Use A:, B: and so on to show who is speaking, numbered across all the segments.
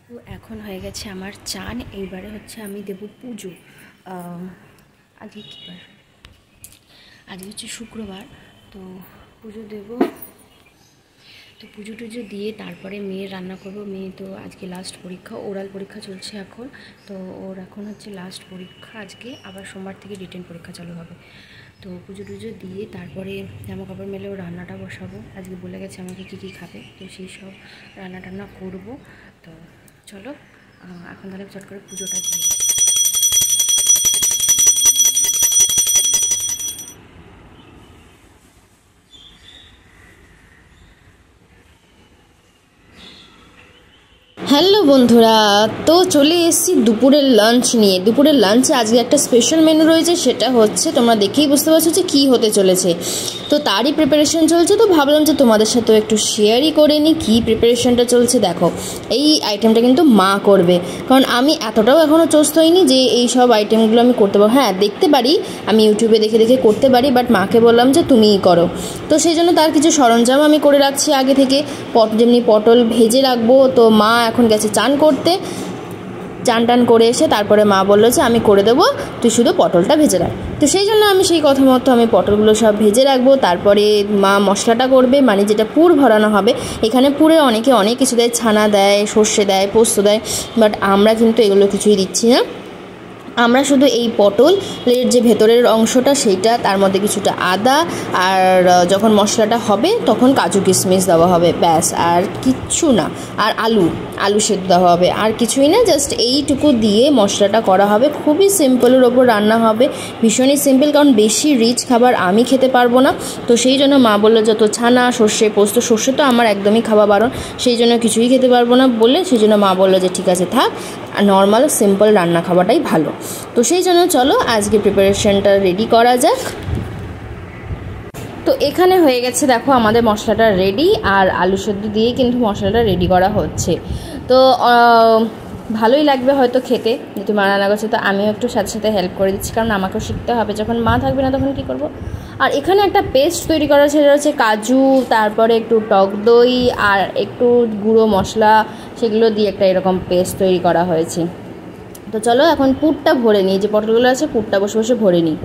A: তো এখন হয়ে গেছে আমার চান। এইবারে হচ্ছে আমি দেব পুজো। আজকে কী বার? আজকে হচ্ছে শুক্রবার। তো পুজো দেব। তো পুজো টুজো দিয়ে তারপরে মেয়ের রান্না করব। মেয়ে তো আজকে লাস্ট পরীক্ষা, ওরাল পরীক্ষা চলছে এখন। তো ওর এখন হচ্ছে লাস্ট পরীক্ষা আজকে, আবার সোমবার থেকে রিটেন পরীক্ষা চালু হবে। তো পুজো টুজো দিয়ে তারপরে জামা কাপড় মেলে ও রান্নাটা বসাবো। আজকে বলে গেছে আমাকে কী কী খাবে, তো সেই সব রান্না টান্না করবো। তো চলো এখন তাহলে চট করে পুজোটা দিয়ে। হ্যালো বন্ধুরা, তো চলে এসেছি দুপুরের লাঞ্চ নিয়ে। দুপুরের লাঞ্চে আজকে একটা স্পেশাল মেনু রয়েছে, সেটা হচ্ছে তোমরা দেখেই বুঝতে পারছো যে কী হতে চলেছে। তো তারই প্রিপারেশন চলছে, তো ভাবলাম যে তোমাদের সাথেও একটু শেয়ারই করে নিই কী প্রিপারেশনটা চলছে। দেখো, এই আইটেমটা কিন্তু মা করবে, কারণ আমি এতটাও এখনও চোস্ত হইনি যে এই সব আইটেমগুলো আমি করতে পারবো। হ্যাঁ, দেখতে পারি, আমি ইউটিউবে দেখে দেখে করতে পারি, বাট মাকে বললাম যে তুমিই করো। তো সেই জন্য তার কিছু সরঞ্জাম আমি করে রাখছি আগে থেকে। যেমনি পটল ভেজে রাখবো। তো মা এখন গেছে চান করতে, চান টান করে এসে তারপরে মা বললো যে আমি করে দেবো, তুই শুধু পটলটা ভেজে রাখ। তো সেই জন্য আমি সেই কথা মতো আমি পটলগুলো সব ভেজে রাখবো। তারপরে মা মশলাটা করবে, মানে যেটা পুর ভরানো হবে। এখানে পুরে অনেকে অনেক কিছু দেয়, ছানা দেয়, সর্ষে দেয়, পোস্ত দেয়, বাট আমরা কিন্তু এগুলো কিছুই দিচ্ছি না। আমরা শুধু এই পটলের যে ভেতরের অংশটা সেইটা, তার মধ্যে কিছুটা আদা, আর যখন মশলাটা হবে তখন কাজু কিশমিশ দেওয়া হবে, ব্যাস, আর কিচ্ছু না। আর আলু সেদ্ধ দেওয়া হবে, আর কিছুই না, জাস্ট এইটুকু দিয়ে মশলাটা করা হবে। খুবই সিম্পলের ওপর রান্না হবে, ভীষণই সিম্পল, কারণ বেশি রিচ খাবার আমি খেতে পারবো না। তো সেই জন্য মা বললো যত ছানা, সর্ষে, পোস্ত, সর্ষে তো আমার একদমই খাওয়া বারণ, সেই জন্য কিছুই খেতে পারবো না বলে, সেই জন্য মা বললো যে ঠিক আছে থাক, নর্মাল সিম্পল রান্না খাওয়াটাই ভালো। তো সেই জন্য চলো আজকে প্রিপারেশনটা রেডি করা যাক। তো এখানে হয়ে গেছে, দেখো আমাদের মশলাটা রেডি, আর আলু সেদ্ধ দিয়ে কিন্তু মশলাটা রেডি করা হচ্ছে। তো ভালোই লাগবে হয়তো খেতে, যেহেতু মা রান্না করছে। তো আমিও একটু সাথে সাথে হেল্প করে দিচ্ছি, কারণ আমাকেও শিখতে হবে, যখন মা থাকবে না তখন কী করব। আর এখানে একটা পেস্ট তৈরি করা সেটা হচ্ছে কাজু, তারপরে একটু টক দই আর একটু গুঁড়ো মশলা, সেগুলো দিয়ে একটা এরকম পেস্ট তৈরি করা হয়েছে। তো চলো এখন পুরটা ভরে নিই, যে পটলগুলো আছে পুরটা বসে বসে ভরে নিই।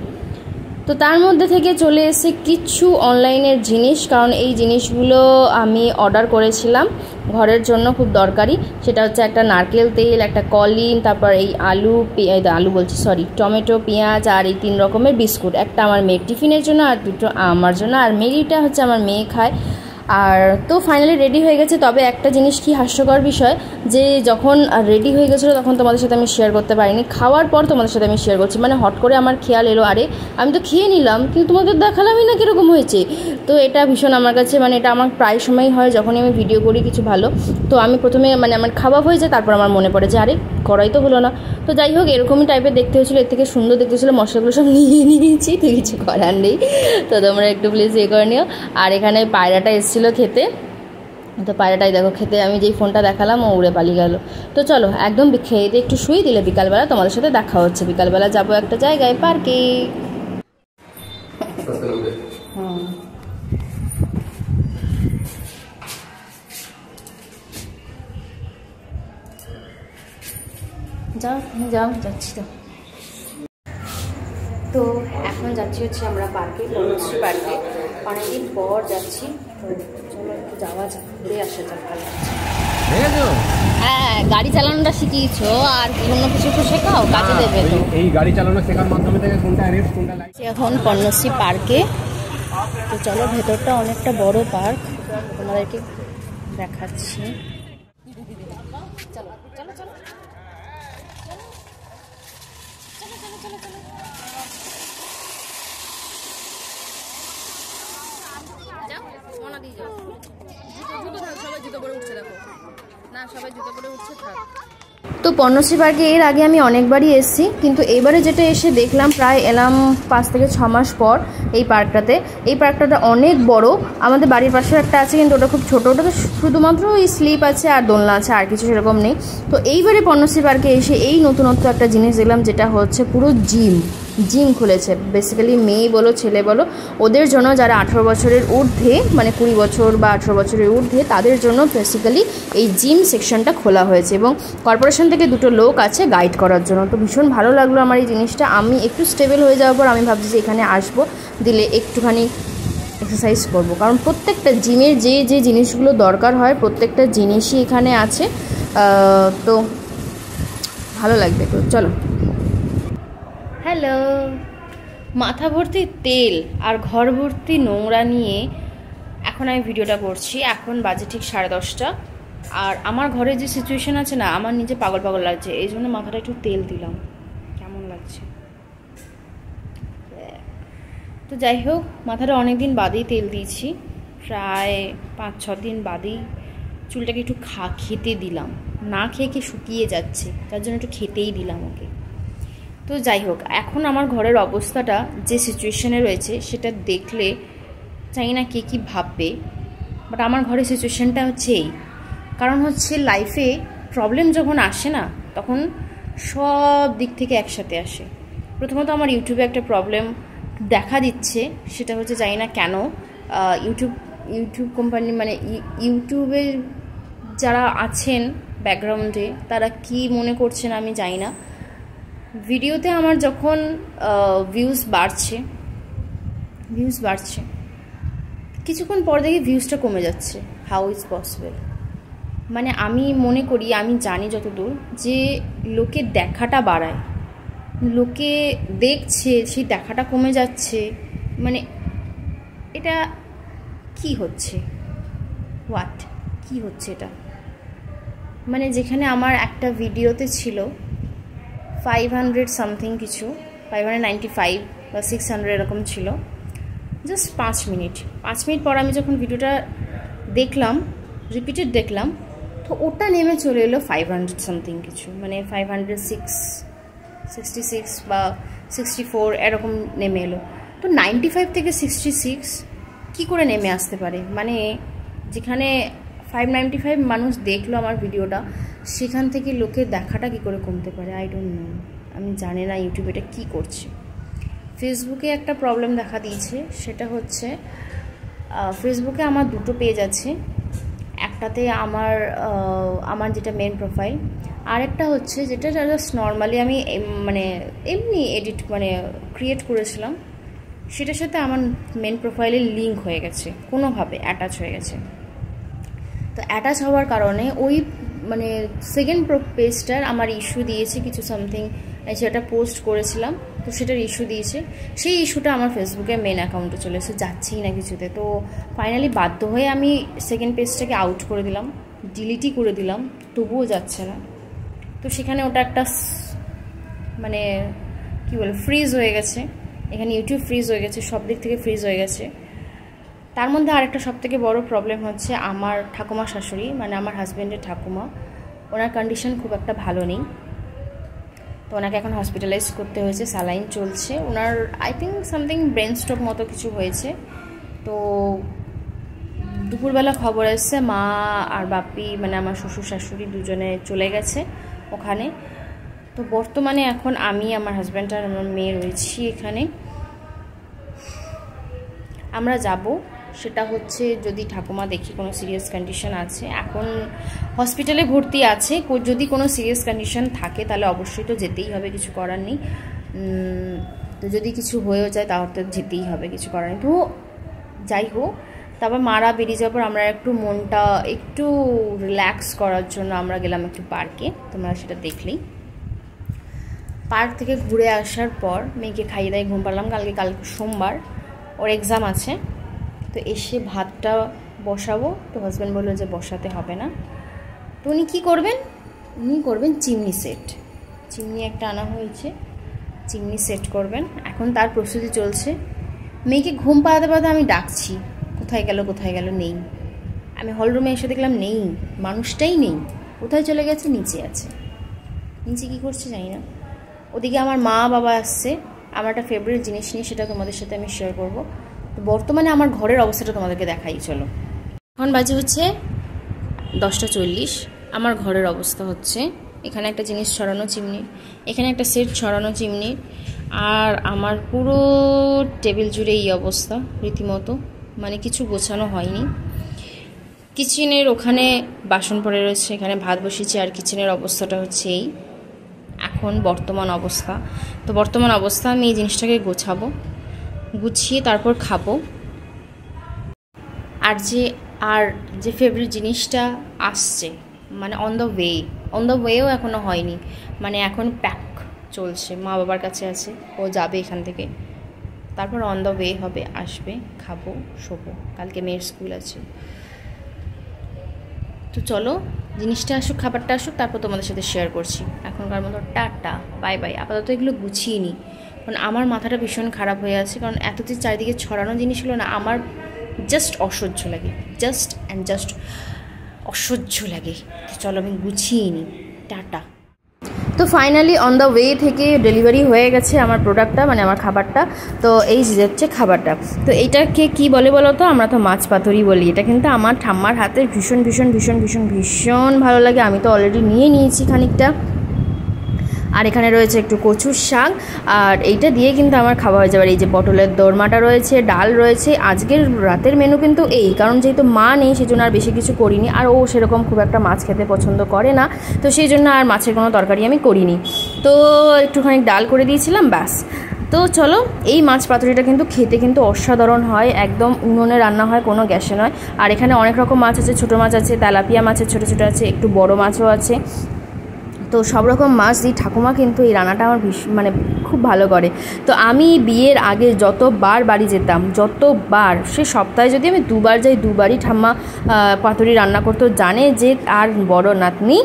A: তো তার মধ্যে থেকে চলে এসে কিছু অনলাইনের জিনিস, কারণ এই জিনিসগুলো আমি অর্ডার করেছিলাম ঘরের জন্য, খুব দরকারি। সেটা হচ্ছে একটা নারকেল তেল, একটা কলিন, তারপর এই টমেটো, পেঁয়াজ, আর এই 3 রকমের বিস্কুট। একটা আমার মেয়ের টিফিনের জন্য, আর 2টো আমার জন্য, আর মেরিটা হচ্ছে আমার মেয়ে খায়। আর তো ফাইনালি রেডি হয়ে গেছে। তবে একটা জিনিস কি হাস্যকর বিষয়, যে যখন রেডি হয়ে গেছিলো তখন তোমাদের সাথে আমি শেয়ার করতে পারিনি, খাওয়ার পর তোমাদের সাথে আমি শেয়ার করছি। মানে হট করে আমার খেয়াল এলো, আরে আমি তো খেয়ে নিলাম, কিন্তু তোমাদের দেখালামই না কীরকম হয়েছে। তো এটা ভীষণ আমার কাছে, মানে এটা আমার প্রায় সময়ই হয় যখনই আমি ভিডিও করি কিছু ভালো। তো আমি প্রথমে মানে আমার খাওয়া হয়ে যায়, তারপর আমার মনে পড়ে যে আরে করাই তো হলো না। তো যাই হোক, এরকমই টাইপের দেখতে হয়েছিলো, এর থেকে সুন্দর দেখতে হয়েছিলো। মশলাগুলো সব নিয়ে নিয়েছি, তো কিছু করার নেই। তো তোমরা একটু প্লিজ করে নিও। আর এখানে পায়রাটা এসেছিলো খেতে, তো পায়রাটাই দেখো খেতে, আমি যেই ফোনটা দেখালাম ও উড়ে পালিয়ে গেল। তো চলো একদম খেয়ে দিয়ে একটু শুয়ে দিলে বিকালবেলা তোমাদের সাথে দেখা হচ্ছে। বিকালবেলা যাবো একটা জায়গায়, পার্কে। যাও যাচ্ছি। তো এখন যাচ্ছি হচ্ছে আমরা পার্কে, পড়ছি পার্কে, অনেকদিন পর যাচ্ছি। তো চলো একটু যাওয়া যাক, ঘুরে আসা যাক। হ্যাঁ, গাড়ি চালানোটা শিখিয়েছো, আর অন্য কিছু তো শেখাও, কাজে দেবে। তো
B: এই গাড়ি চালানো শেখার মাধ্যমে থেকে কোনটা রেস কোনটা লাইট।
A: এখন পর্ণশ্রী পার্কে। তো চলো, ভেতরটা অনেকটা বড় পার্ক, তোমাদেরকে দেখাচ্ছি। চলো চলো চলো সবাই জুতো পরে উঠছে, দেখো না, সবাই জুতো পরে উঠছে, থাক। তো পর্ণশ্রী পার্কে এর আগে আমি অনেকবারই এসেছি, কিন্তু এবারে যেটা এসে দেখলাম, প্রায় এলাম 5 থেকে 6 মাস পর এই পার্কটাতে অনেক বড়। আমাদের বাড়ির পাশে একটা আছে, কিন্তু ওটা খুব ছোটো, ওটা তো শুধুমাত্র ওই স্লিপ আছে আর দোলনা আছে, আর কিছু সেরকম নেই। তো এইবারে পর্ণশ্রী পার্কে এসে এই নতুনত্ব একটা জিনিস দেখলাম, যেটা হচ্ছে পুরো জিম খুলেছে। বেসিক্যালি মেয়ে বলো ছেলে বলো, ওদের জন্য যারা 18 বছরের ঊর্ধ্বে, মানে 20 বছর বা 18 বছরের ঊর্ধ্বে, তাদের জন্য বেসিক্যালি এই জিম সেকশনটা খোলা হয়েছে, এবং কর্পোরেশন থেকে 2টো লোক আছে গাইড করার জন্য। তো ভীষণ ভালো লাগলো আমার এই জিনিসটা। আমি একটু স্টেবল হয়ে যাওয়ার পর আমি ভাবছি যে এখানে আসবো, দিলে একটুখানি এক্সারসাইজ করব, কারণ প্রত্যেকটা জিমের যে জিনিসগুলো দরকার হয় প্রত্যেকটা জিনিসই এখানে আছে। তো ভালো লাগবে। তো চলো। হ্যালো। মাথা ভর্তি তেল আর ঘর ভর্তি নোংরা নিয়ে এখন আমি ভিডিওটা করছি। এখন বাজে ঠিক 10:30, আর আমার ঘরে যে সিচুয়েশান আছে না, আমার নিজে পাগল লাগছে, এই জন্য মাথাটা একটু তেল দিলাম। কেমন লাগছে? তো যাই হোক, মাথাটা অনেক দিন বাদেই তেল দিয়েছি, প্রায় 5-6 দিন বাদেই চুলটাকে একটু খেতে দিলাম। না খেয়ে শুকিয়ে যাচ্ছে, তার জন্য একটু খেতেই দিলাম ওকে। তো যাই হোক, এখন আমার ঘরের অবস্থাটা যে সিচুয়েশানে রয়েছে সেটা দেখলে চাই না কে কী ভাববে, বাট আমার ঘরের সিচুয়েশানটা হচ্ছে এই। কারণ হচ্ছে লাইফে প্রবলেম যখন আসে না, তখন সব দিক থেকে একসাথে আসে। প্রথমত আমার ইউটিউবে একটা প্রবলেম দেখা দিচ্ছে, সেটা হচ্ছে জানি না কেন। ইউটিউব কোম্পানি, মানে ইউটিউবে যারা আছেন ব্যাকগ্রাউন্ডে, তারা কি মনে করছেন আমি জানি না। ভিডিওতে আমার যখন ভিউজ বাড়ছে, কিছুক্ষণ পর দেখি ভিউজটা কমে যাচ্ছে। How is possible? মানে আমি মনে করি, আমি জানি যতদূর, যে লোকে দেখাটা বাড়ায়, লোকে দেখছে, সেই দেখাটা কমে যাচ্ছে। মানে এটা কি হচ্ছে? কি হচ্ছে এটা? মানে যেখানে আমার একটা ভিডিওতে ছিল 500 সামথিং কিছু, 595 বা 600 এরকম ছিল, জাস্ট 5 মিনিট পর আমি যখন ভিডিওটা দেখলাম, রিপিটেড দেখলাম, তো ওটা নেমে চলে এলো 500 সামথিং কিছু, মানে 566 বা 64 এরকম নেমে এলো। তো 95 থেকে 66 কি করে নেমে আসতে পারে? মানে যেখানে 595 মানুষ দেখলো আমার ভিডিওটা, সেখান থেকে লোকের দেখাটা কি করে কমতে পারে? I don't know. আমি জানি না ইউটিউব এটা কী করছে। ফেসবুকে একটা প্রবলেম দেখা দিয়েছে, সেটা হচ্ছে ফেসবুকে আমার 2টো পেজ আছে। একটাতে আমার যেটা মেন প্রোফাইল, আরেকটা হচ্ছে যেটা জাস্ট নর্মালি আমি মানে এমনি এডিট মানে ক্রিয়েট করেছিলাম, সেটার সাথে আমার মেন প্রোফাইলের লিঙ্ক হয়ে গেছে, কোনোভাবে অ্যাটাচ হয়ে গেছে। তো অ্যাটাচ হওয়ার কারণে ওই মানে সেকেন্ড পেজটার আমার ইস্যু দিয়েছে কিছু সামথিং, সেটা পোস্ট করেছিলাম, তো সেটার ইস্যু দিয়েছে। সেই ইস্যুটা আমার ফেসবুকে মেন অ্যাকাউন্টে চলে এসে যাচ্ছেই না কিছুতে। তো ফাইনালি বাধ্য হয়ে আমি সেকেন্ড পেজটাকে আউট করে দিলাম, ডিলিটই করে দিলাম, তবুও যাচ্ছে না। তো সেখানে ওটা একটা মানে কি বলে ফ্রিজ হয়ে গেছে, এখানে ইউটিউব ফ্রিজ হয়ে গেছে, সব দিক থেকে ফ্রিজ হয়ে গেছে। তার মধ্যে আরেকটা সবথেকে বড় প্রবলেম হচ্ছে আমার ঠাকুমা শাশুড়ি, মানে আমার হাজব্যান্ডের ঠাকুমা, ওনার কন্ডিশন খুব একটা ভালো নেই। তো ওনাকে এখন হসপিটালাইজ করতে হয়েছে, স্যালাইন চলছে। ওনার I think something brain stroke মতো কিছু হয়েছে। তো দুপুরবেলা খবর এসছে মা আর বাপি, মানে আমার শ্বশুর শাশুড়ি দুজনে চলে গেছে ওখানে। তো বর্তমানে এখন আমি, আমার হাজব্যান্ড আর আমার মেয়ে রয়েছি এখানে। আমরা যাব, সেটা হচ্ছে যদি ঠাকুমা দেখি কোনো সিরিয়াস কন্ডিশন আছে, এখন হসপিটালে ভর্তি আছে, যদি কোনো সিরিয়াস কন্ডিশন থাকে তাহলে অবশ্যই তো যেতেই হবে, কিছু করার নেই। তো যদি কিছু হয়েও যায় তাহলে তো যেতেই হবে, কিছু করার নেই। তো যাই হোক, তারপর মারা বেরিয়ে যাওয়ার পর আমরা একটু মনটা একটু রিল্যাক্স করার জন্য আমরা গেলাম একটু পার্কে, তোমরা সেটা দেখলেই। পার্ক থেকে ঘুরে আসার পর মেয়েকে খাইয়ে দাইয়ে ঘুম পাড়লাম। কালকে সোমবার, ওর এক্সাম আছে। তো এসে ভাতটা বসাবো, তো হাজব্যান্ড বললো যে বসাতে হবে না। তো উনি কী করবেন? উনি করবেন চিমনি সেট। চিমনি একটা আনা হয়েছে, চিমনি সেট করবেন। এখন তার প্রস্তুতি চলছে। মেয়েকে ঘুম পাড়াতে পাড়াতে আমি ডাকছি, কোথায় গেল, নেই। আমি হলরুমে এসে দেখলাম নেই, মানুষটাই নেই, কোথায় চলে গেছে, নিচে আছে। নিচে কী করছে জানি না। ওদিকে আমার মা বাবা আসছে, আমার একটা ফেভারিট জিনিস নিয়ে, সেটা তোমাদের সাথে আমি শেয়ার করবো। তো বর্তমানে আমার ঘরের অবস্থাটা তোমাদেরকে দেখাই, চলো। এখন বাজে হচ্ছে 10:40। আমার ঘরের অবস্থা হচ্ছে, এখানে একটা জিনিস ছড়ানো চিমনি, এখানে একটা সেট ছড়ানো চিমনি, আর আমার পুরো টেবিল জুড়ে এই অবস্থা রীতিমতো, মানে কিছু গোছানো হয়নি। কিচেনের ওখানে বাসন পড়ে রয়েছে, এখানে ভাত বসিয়েছি, আর কিচেনের অবস্থাটা হচ্ছে এই এখন বর্তমান অবস্থা। তো বর্তমান অবস্থা আমি এই জিনিসটাকে গোছাবো, গুছিয়ে তারপর খাবো। আর যে ফেভারিট জিনিসটা আসছে, মানে অন দ্য ওয়েও এখনও হয়নি, মানে এখন প্যাক চলছে, মা বাবার কাছে আছে, ও যাবে এখান থেকে, তারপর অন দ্য ওয়ে হবে, আসবে, খাবো, শোবো, কালকে মেয়ের স্কুল আছে। তো চলো জিনিসটা আসুক, খাবারটা আসুক, তারপর তোমাদের সাথে শেয়ার করছি। এখনকার মতো টাটা, বাই বাই। আপাতত এগুলো গুছিয়ে নিই, কারণ আমার মাথাটা ভীষণ খারাপ হয়ে আছে, কারণ এতদিন চারিদিকে ছড়ানো জিনিসগুলো না আমার জাস্ট অসহ্য লাগে, জাস্ট অসহ্য লাগে। তো চলো আমি গুছিয়ে নিই, টাটা। তো ফাইনালি অন দ্য ওয়ে থেকে ডেলিভারি হয়ে গেছে আমার প্রোডাক্টটা, মানে আমার খাবারটা। তো এই যে হচ্ছে খাবারটা। তো এইটাকে কি বলে বলো তো? আমরা তো মাছ পাতুরি বলি। এটা কিন্তু আমার ঠাম্মার হাতে ভীষণ ভীষণ ভীষণ ভীষণ ভীষণ ভালো লাগে। আমি তো অলরেডি নিয়ে নিয়েছি খানিকটা। আর এখানে রয়েছে একটু কচুর শাক, আর এইটা দিয়ে কিন্তু আমার খাওয়া হয়ে যাবে। এই যে পটলের দোরমাটা রয়েছে, ডাল রয়েছে। আজকের রাতের মেনু কিন্তু এই, কারণ যেহেতু মা নেই সেজন্য আর বেশি কিছু করিনি, আর ও সেরকম খুব একটা মাছ খেতে পছন্দ করে না, তো সেই জন্য আর মাছের কোনো তরকারি আমি করিনি। তো একটুখানি ডাল করে দিয়েছিলাম, ব্যাস। তো চলো, এই মাছ পাতুরিটা কিন্তু খেতে কিন্তু অসাধারণ হয়, একদম উনুনে রান্না হয়, কোনো গ্যাসে নয়। আর এখানে অনেক রকম মাছ আছে, ছোটো মাছ আছে, তেলাপিয়া মাছের ছোটো ছোটো আছে, একটু বড় মাছও আছে। তো সব রকম মাছ দিয়ে ঠাকুমা কিন্তু এই রান্নাটা আমার মানে খুব ভালো করে। তো আমি বিয়ের আগে যতবার বাড়ি যেতাম, যতবার, সে সপ্তাহে যদি আমি 2 বার যাই, 2 বারই ঠাম্মা পাতুরি রান্না করতো। জানে যে আর বড় নাতনি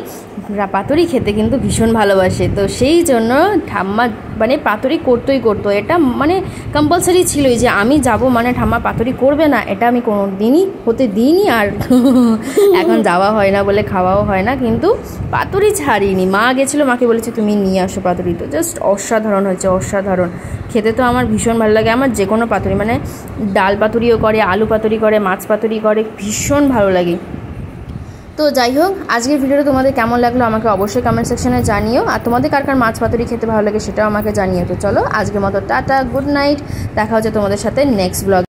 A: পাতুরি খেতে কিন্তু ভীষণ ভালোবাসে, তো সেই জন্য ঠাম্মা মানে পাতুরি করতোই করতো। এটা মানে কম্পালসারি ছিলই যে আমি যাব মানে ঠাম্মা পাতুরি করবে না, এটা আমি কোনো দিনই হতে দিইনি। আর এখন যাওয়া হয় না বলে খাওয়াও হয় না, কিন্তু পাতুরি ছাড়িনি। মা গেছিলো, মাকে বলেছি তুমি নিয়ে আসো পাতুরি। তো জাস্ট অসাধারণ হয়েছে, অসাধারণ খেতে। তো আমার ভীষণ ভালো লাগে। আমার যে কোনো পাতুরি, মানে ডাল পাতুরিও করে, আলু পাতুরি করে, মাছ পাতুরি করে, ভীষণ ভালো লাগে। তো যাই হোক, আজকের ভিডিওটা তোমাদের কেমন লাগলো আমাকে অবশ্যই কমেন্ট সেকশনে জানিও। আর তোমাদের কার কার মাছ পাতুরি খেতে ভালো লাগে সেটাও আমাকে জানিও। তো চলো আজকের মতো টাটা, গুড নাইট, দেখা হচ্ছে তোমাদের সাথে নেক্সট ব্লগ।